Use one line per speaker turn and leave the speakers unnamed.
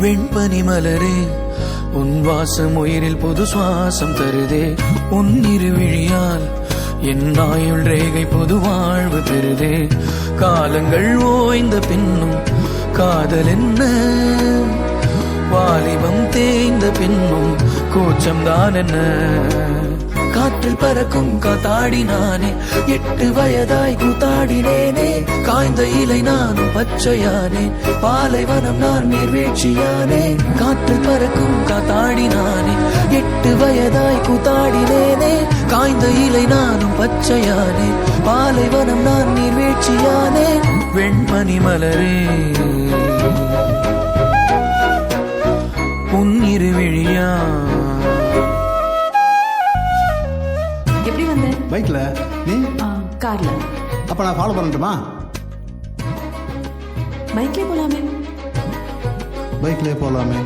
வெண்பனி மலரே உன் வாசம் உயிரில் புது சுவாசம் தருதே. உன் இருவிழியால் என் ஆயுள் ரேகை புது வாழ்வு பெறுதே. காலங்கள் ஓய்ந்த பின்னும் காதல் என்ன, வாலிபம் தேய்ந்த பின்னும் கூச்சம்தான் என்ன. காற்றில் பறக்கும் காத்தாடினானே, 8 வயதாய் கூத்தாடினேனே. காய்ந்த இலை நானும் பச்சையானே, பாலைவனம் நான் நீர்வீழ்ச்சியானே. காற்றில் பறக்கும் காத்தாடினானே, 8 வயதாய் கூத்தாடினேனே. காய்ந்த இலை நானும் பச்சையானே, பாலைவனம் நான் நீர்வீழ்ச்சியானே. வெண்பனி மலரே உன் இருவிழியா.
எப்படி வந்த?
பைக்ல. நீ?
கார்ல.
அப்ப நான் ஃபாலோ பண்ணட்டுமா?
பைக்லயே போலாமே.
பைக்லயே போலாமே.